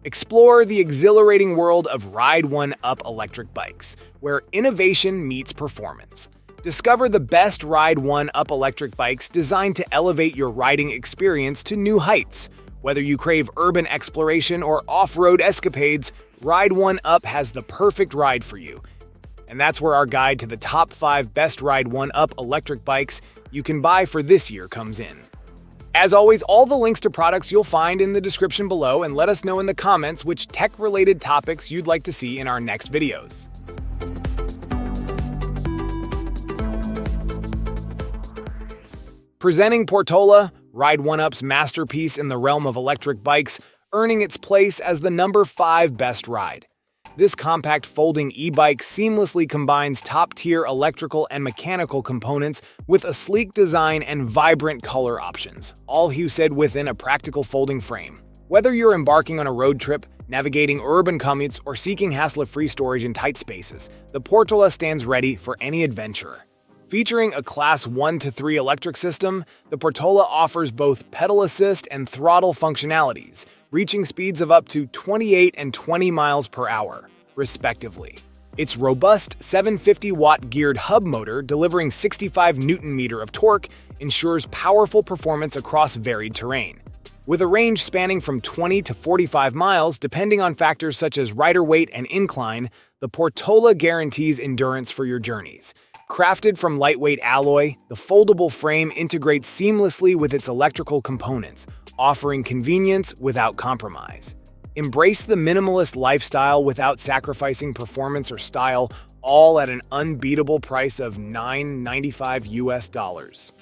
Explore the exhilarating world of Ride1Up electric bikes, where innovation meets performance. Discover the best Ride1Up electric bikes designed to elevate your riding experience to new heights. Whether you crave urban exploration or off-road escapades, Ride1Up has the perfect ride for you. And that's where our guide to the top 5 best Ride1Up electric bikes you can buy for this year comes in. As always, all the links to products you'll find in the description below, and let us know in the comments which tech-related topics you'd like to see in our next videos. Presenting Portola, Ride1Up's masterpiece in the realm of electric bikes, earning its place as the number 5 best ride. This compact folding e-bike seamlessly combines top-tier electrical and mechanical components with a sleek design and vibrant color options, all said within a practical folding frame. Whether you're embarking on a road trip, navigating urban commutes, or seeking hassle-free storage in tight spaces, the Portola stands ready for any adventurer. Featuring a Class 1 to 3 electric system, the Portola offers both pedal assist and throttle functionalities, reaching speeds of up to 28 and 20 miles per hour, respectively. Its robust 750-watt geared hub motor, delivering 65 Nm of torque, ensures powerful performance across varied terrain. With a range spanning from 20 to 45 miles, depending on factors such as rider weight and incline, the Portola guarantees endurance for your journeys. Crafted from lightweight alloy, the foldable frame integrates seamlessly with its electrical components, offering convenience without compromise. Embrace the minimalist lifestyle without sacrificing performance or style, all at an unbeatable price of $995.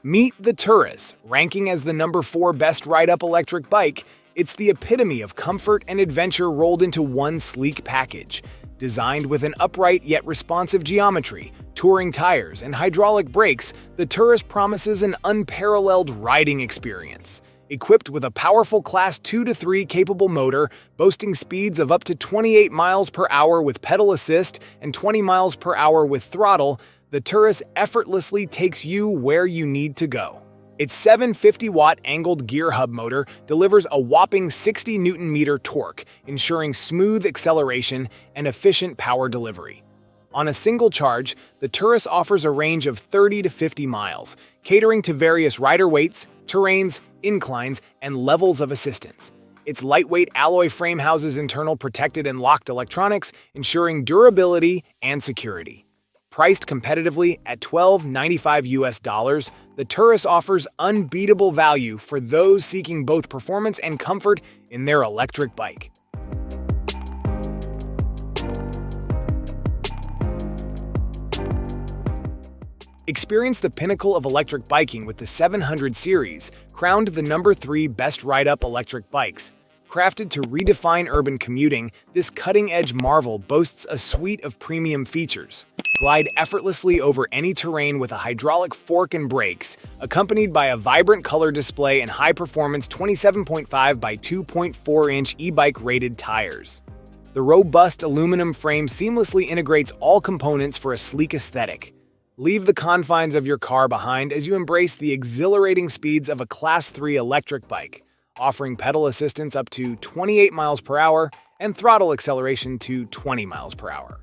Meet the Turris, ranking as the number 4 best ride-up electric bike. It's the epitome of comfort and adventure rolled into one sleek package. Designed with an upright yet responsive geometry, touring tires, and hydraulic brakes, the Turris promises an unparalleled riding experience. Equipped with a powerful Class 2 to 3 capable motor, boasting speeds of up to 28 miles per hour with pedal assist and 20 miles per hour with throttle, the Turris effortlessly takes you where you need to go. Its 750-watt angled gear hub motor delivers a whopping 60 Nm torque, ensuring smooth acceleration and efficient power delivery. On a single charge, the Turris offers a range of 30 to 50 miles, catering to various rider weights, terrains, inclines, and levels of assistance. Its lightweight alloy frame houses internal protected and locked electronics, ensuring durability and security. Priced competitively at $1295, the Turris offers unbeatable value for those seeking both performance and comfort in their electric bike. Experience the pinnacle of electric biking with the 700 series, crowned the number 3 best ride-up electric bikes. Crafted to redefine urban commuting, this cutting-edge marvel boasts a suite of premium features. Glide effortlessly over any terrain with a hydraulic fork and brakes, accompanied by a vibrant color display and high-performance 27.5 by 2.4-inch e-bike rated tires. The robust aluminum frame seamlessly integrates all components for a sleek aesthetic. Leave the confines of your car behind as you embrace the exhilarating speeds of a Class 3 electric bike, offering pedal assistance up to 28 miles per hour and throttle acceleration to 20 miles per hour.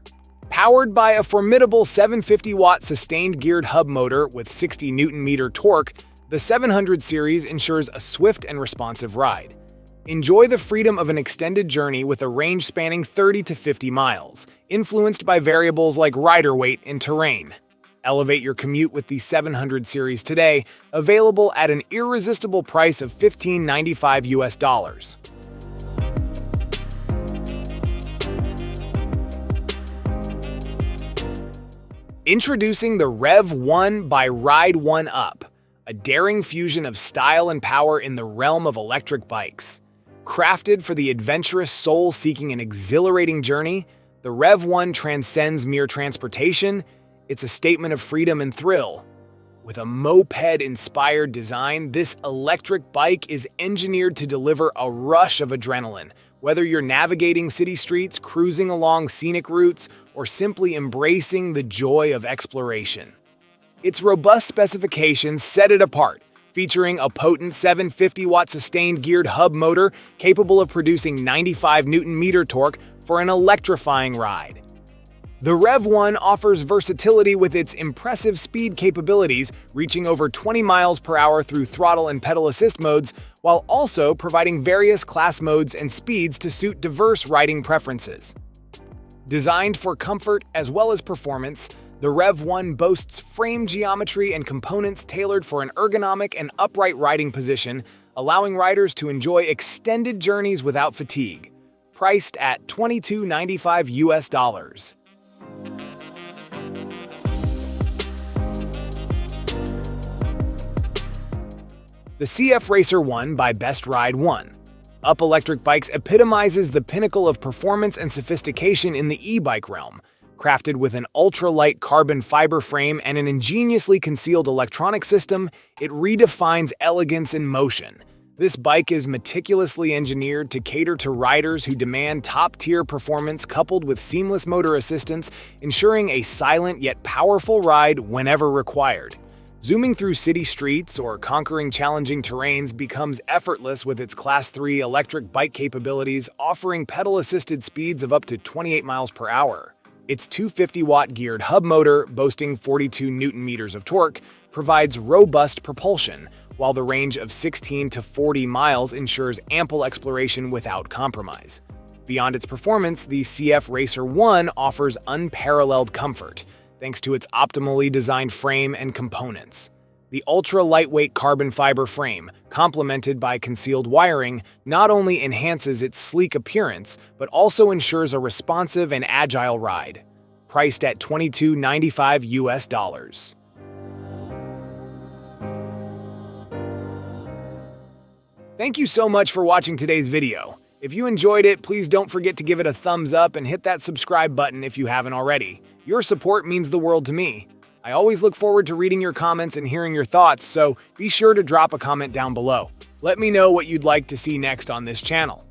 Powered by a formidable 750-watt sustained geared hub motor with 60 Nm torque, the 700 series ensures a swift and responsive ride. Enjoy the freedom of an extended journey with a range spanning 30 to 50 miles, influenced by variables like rider weight and terrain. Elevate your commute with the 700 series today, available at an irresistible price of $1595. Introducing the RevOne by Ride1Up, a daring fusion of style and power in the realm of electric bikes. Crafted for the adventurous soul seeking an exhilarating journey, the RevOne transcends mere transportation. It's a statement of freedom and thrill. With a moped-inspired design, this electric bike is engineered to deliver a rush of adrenaline. Whether you're navigating city streets, cruising along scenic routes, or simply embracing the joy of exploration. Its robust specifications set it apart, Featuring a potent 750-watt sustained geared hub motor capable of producing 95 Nm torque for an electrifying ride. The RevOne offers versatility with its impressive speed capabilities, reaching over 20 miles per hour through throttle and pedal assist modes, while also providing various class modes and speeds to suit diverse riding preferences. Designed for comfort as well as performance, the RevOne boasts frame geometry and components tailored for an ergonomic and upright riding position, allowing riders to enjoy extended journeys without fatigue. Priced at $22.95. The CF Racer 1 by Best Ride 1. Up Electric Bikes epitomizes the pinnacle of performance and sophistication in the e-bike realm. Crafted with an ultra-light carbon fiber frame and an ingeniously concealed electronic system, it redefines elegance in motion. This bike is meticulously engineered to cater to riders who demand top-tier performance coupled with seamless motor assistance, ensuring a silent yet powerful ride whenever required. Zooming through city streets or conquering challenging terrains becomes effortless with its Class 3 electric bike capabilities, offering pedal-assisted speeds of up to 28 miles per hour. Its 250-watt geared hub motor, boasting 42 Nm of torque, provides robust propulsion, while the range of 16 to 40 miles ensures ample exploration without compromise. Beyond its performance, the CF Racer 1 offers unparalleled comfort, thanks to its optimally designed frame and components. The ultra-lightweight carbon fiber frame, complemented by concealed wiring, not only enhances its sleek appearance, but also ensures a responsive and agile ride. Priced at $22.95. Thank you so much for watching today's video. If you enjoyed it, please don't forget to give it a thumbs up and hit that subscribe button if you haven't already. Your support means the world to me. I always look forward to reading your comments and hearing your thoughts, so be sure to drop a comment down below. Let me know what you'd like to see next on this channel.